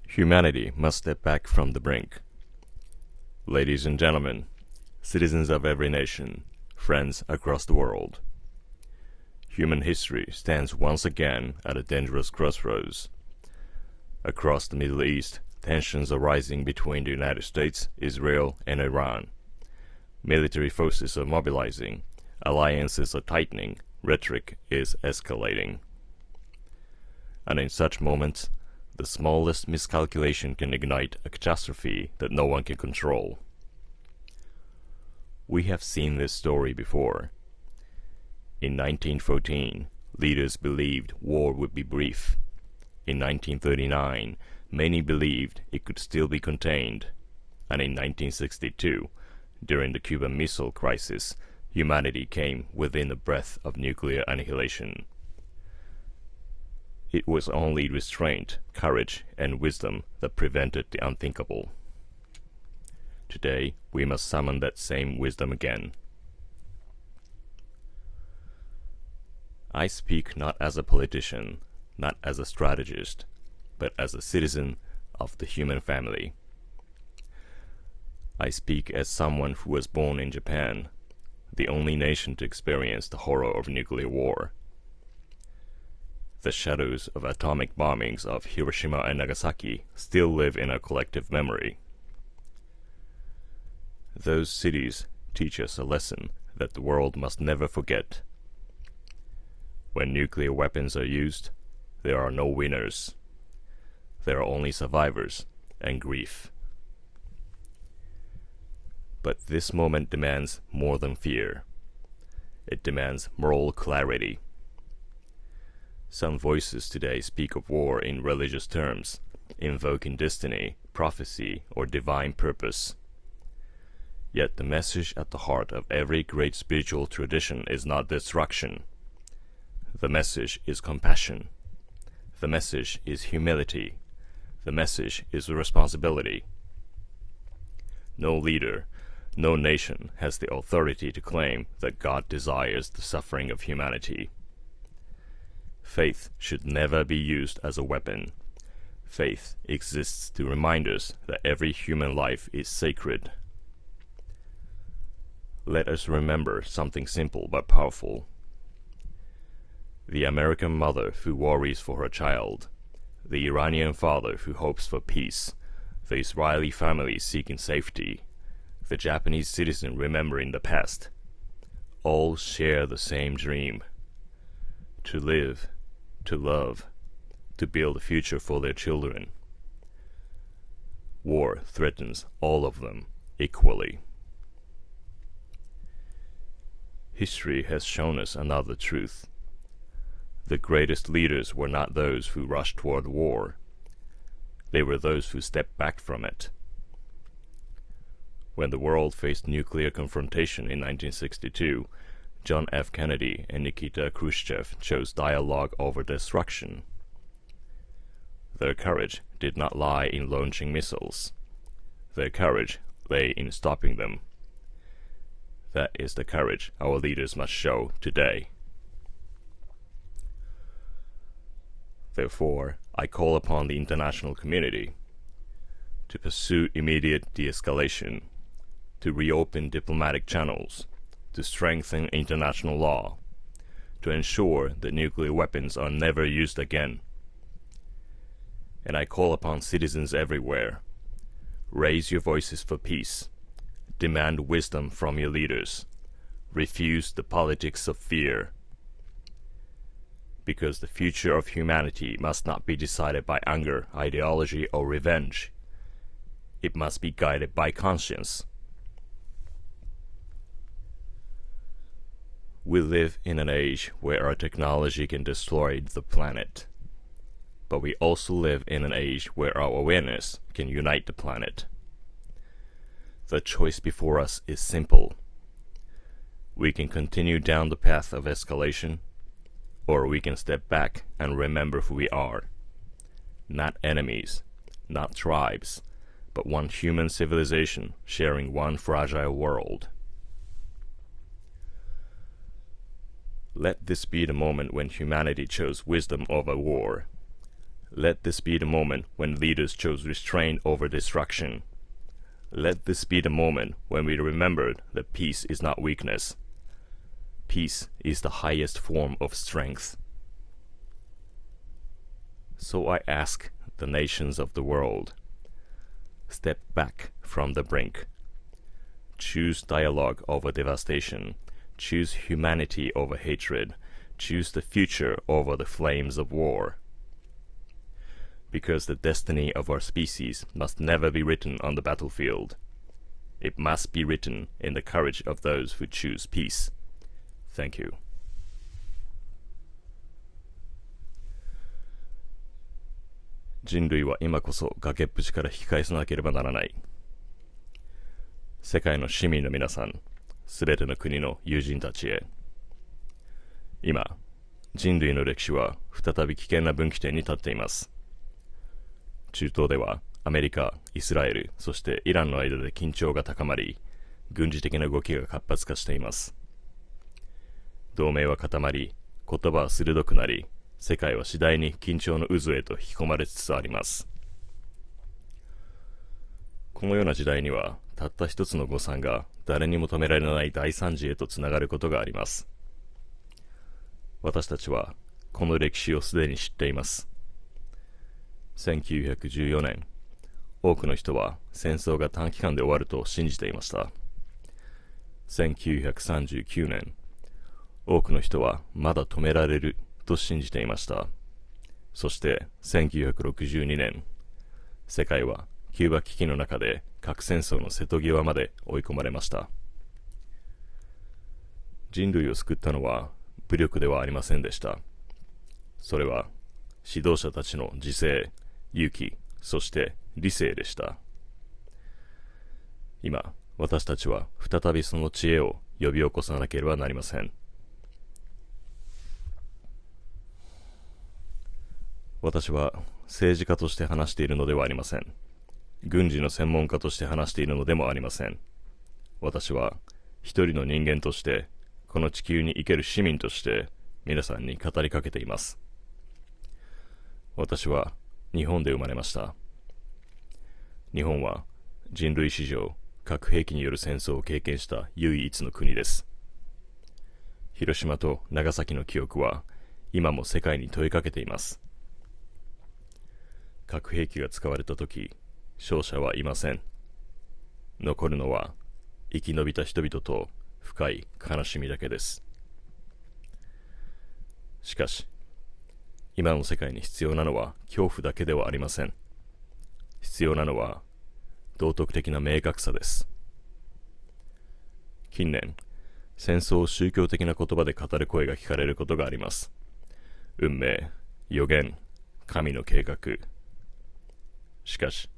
Humanity must step back from the brink. Ladies and gentlemen, citizens of every nation, friends across the world, human history stands once again at a dangerous crossroads. Across the Middle East, tensions are rising between the United States, Israel, and Iran. Military forces are mobilizing, alliances are tightening, rhetoric is escalating. And in such moments, the smallest miscalculation can ignite a catastrophe that no one can control. We have seen this story before. In 1914, leaders believed war would be brief. In 1939, many believed it could still be contained. And in 1962, during the Cuban Missile Crisis, humanity came within a breath of nuclear annihilation. It was only restraint, courage, and wisdom that prevented the unthinkable. Today, we must summon that same wisdom again. I speak not as a politician, not as a strategist, but as a citizen of the human family. I speak as someone who was born in Japan, the only nation to experience the horror of nuclear war. The shadows of atomic bombings of Hiroshima and Nagasaki still live in our collective memory. Those cities teach us a lesson that the world must never forget. When nuclear weapons are used, there are no winners. There are only survivors and grief. But this moment demands more than fear. It demands moral clarity. Some voices today speak of war in religious terms, invoking destiny, prophecy, or divine purpose. Yet the message at the heart of every great spiritual tradition is not destruction. The message is compassion. The message is humility. The message is responsibility. No leader, no nation has the authority to claim that God desires the suffering of humanity. Faith should never be used as a weapon. Faith exists to remind us that every human life is sacred. Let us remember something simple but powerful. The American mother who worries for her child, the Iranian father who hopes for peace, the Israeli family seeking safety, the Japanese citizen remembering the past, all share the same dream: to live, to love, to build a future for their children. War threatens all of them equally. History has shown us another truth. The greatest leaders were not those who rushed toward war. They were those who stepped back from it. When the world faced nuclear confrontation in 1962, John F. Kennedy and Nikita Khrushchev chose dialogue over destruction. Their courage did not lie in launching missiles. Their courage lay in stopping them. That is the courage our leaders must show today. Therefore, I call upon the international community to pursue immediate de-escalation, to reopen diplomatic channels, to strengthen international law, to ensure that nuclear weapons are never used again. And I call upon citizens everywhere: raise your voices for peace, demand wisdom from your leaders, refuse the politics of fear. Because the future of humanity must not be decided by anger, ideology, or revenge. It must be guided by conscience. We live in an age where our technology can destroy the planet. But we also live in an age where our awareness can unite the planet. The choice before us is simple. We can continue down the path of escalation, or we can step back and remember who we are. Not enemies, not tribes, but one human civilization sharing one fragile world. Let this be the moment when humanity chose wisdom over war. Let this be the moment when leaders chose restraint over destruction. Let this be the moment when we remembered that peace is not weakness. Peace is the highest form of strength. So I ask the nations of the world, step back from the brink. Choose dialogue over devastation. Choose humanity over hatred. Choose the future over the flames of war. Because the destiny of our species must never be written on the battlefield. It must be written in the courage of those who choose peace. Thank you. 人類は今こそ崖っぷちから引き返さなければならない。世界の市民の皆さん、すべての国の友人たちへ。今、人類の歴史は再び危険な分岐点に立っています。中東ではアメリカ、イスラエル、そしてイランの間で緊張が高まり、軍事的な動きが活発化しています。同盟は固まり、言葉は鋭くなり、世界は次第に緊張の渦へと引き込まれつつあります。このような時代には、たった一つの誤算が誰にも止められない大惨事へとつながることがあります。私たちはこの歴史をすでに知っています。1914年、多くの人は戦争が短期間で終わると信じていました。1939年、多くの人はまだ止められると信じていました。そして1962年、世界はキューバ危機の中で核戦争の瀬戸際まで追い込まれました。人類を救ったのは武力ではありませんでした。それは指導者たちの自制、勇気、そして理性でした。今、私たちは再びその知恵を呼び起こさなければなりません。私は政治家として話しているのではありません。軍事の専門家として話しているのでもありません。私は一人の人間として、この地球に生ける市民として皆さんに語りかけています。私は日本で生まれました。日本は人類史上核兵器による戦争を経験した唯一の国です。広島と長崎の記憶は今も世界に問いかけています。核兵器が使われたとき、勝者はいません。残るのは生き延びた人々と深い悲しみだけです。しかし、今の世界に必要なのは恐怖だけではありません。必要なのは道徳的な明確さです。近年、戦争を宗教的な言葉で語る声が聞かれることがあります。運命、予言、神の計画。しかし、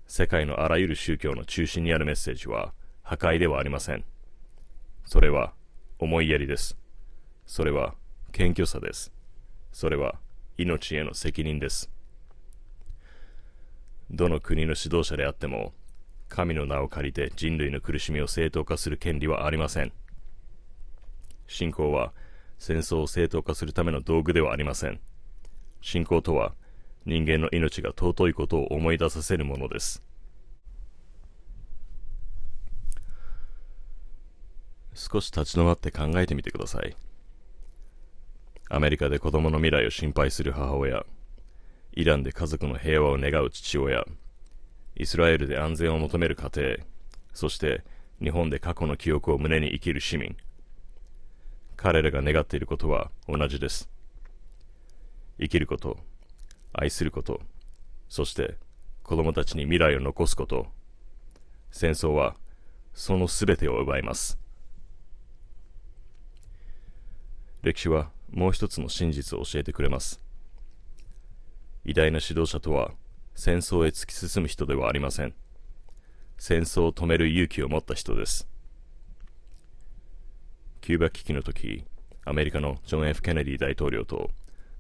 世界のあらゆる宗教の中心にあるメッセージは破壊ではありません。それは思いやりです。それは謙虚さです。それは命への責任です。どの国の指導者であっても、神の名を借りて人類の苦しみを正当化する権利はありません。信仰は戦争を正当化するための道具ではありません。信仰とは人間の命が尊いことを思い出させるものです。少し立ち止まって考えてみてください。アメリカで子供の未来を心配する母親、イランで家族の平和を願う父親、イスラエルで安全を求める家庭、そして日本で過去の記憶を胸に生きる市民。彼らが願っていることは同じです。生きること、愛すること、そして子供たちに未来を残すこと。戦争はそのすべてを奪います。歴史はもう一つの真実を教えてくれます。偉大な指導者とは戦争へ突き進む人ではありません。戦争を止める勇気を持った人です。キューバ危機の時、アメリカのジョン・ F ・ケネディ大統領と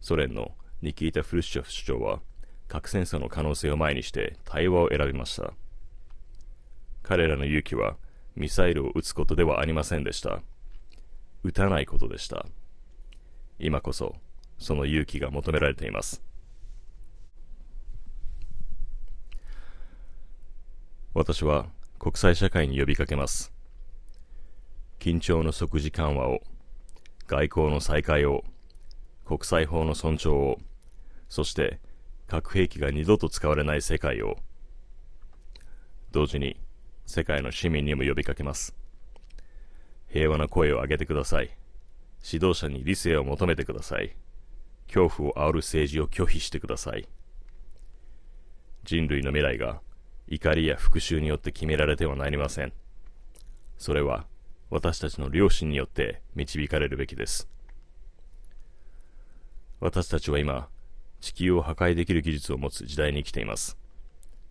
ソ連のニキータ・フルシチョフ首相は核戦争の可能性を前にして対話を選びました。彼らの勇気はミサイルを撃つことではありませんでした。撃たないことでした。今こそその勇気が求められています。私は国際社会に呼びかけます。緊張の即時緩和を、外交の再開を、国際法の尊重を、そして核兵器が二度と使われない世界を、同時に世界の市民にも呼びかけます。平和な声を上げてください。指導者に理性を求めてください。恐怖を煽る政治を拒否してください。人類の未来が怒りや復讐によって決められてはなりません。それは私たちの良心によって導かれるべきです。私たちは今、地球を破壊できる技術を持つ時代に生きています。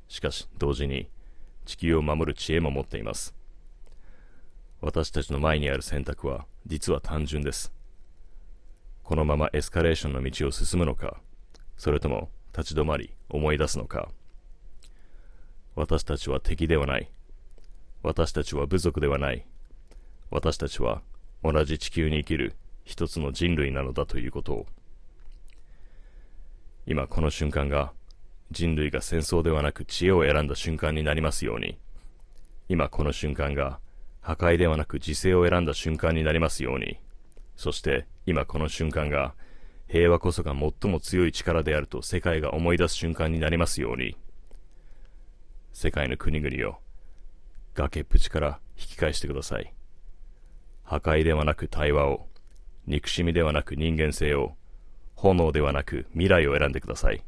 しかし同時に地球を守る知恵も持っています。私たちの前にある選択は実は単純です。このままエスカレーションの道を進むのか、それとも立ち止まり思い出すのか。私たちは敵ではない。私たちは部族ではない。私たちは同じ地球に生きる一つの人類なのだということを。今この瞬間が人類が戦争ではなく知恵を選んだ瞬間になりますように。今この瞬間が破壊ではなく自制を選んだ瞬間になりますように。そして今この瞬間が平和こそが最も強い力であると世界が思い出す瞬間になりますように。世界の国々を崖っぷちから引き返してください。破壊ではなく対話を、憎しみではなく人間性を、炎ではなく未来を選んでください。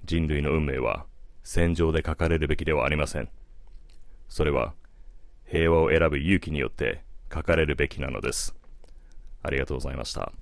人類の運命は戦場で書かれるべきではありません。それは平和を選ぶ勇気によって書かれるべきなのです。ありがとうございました。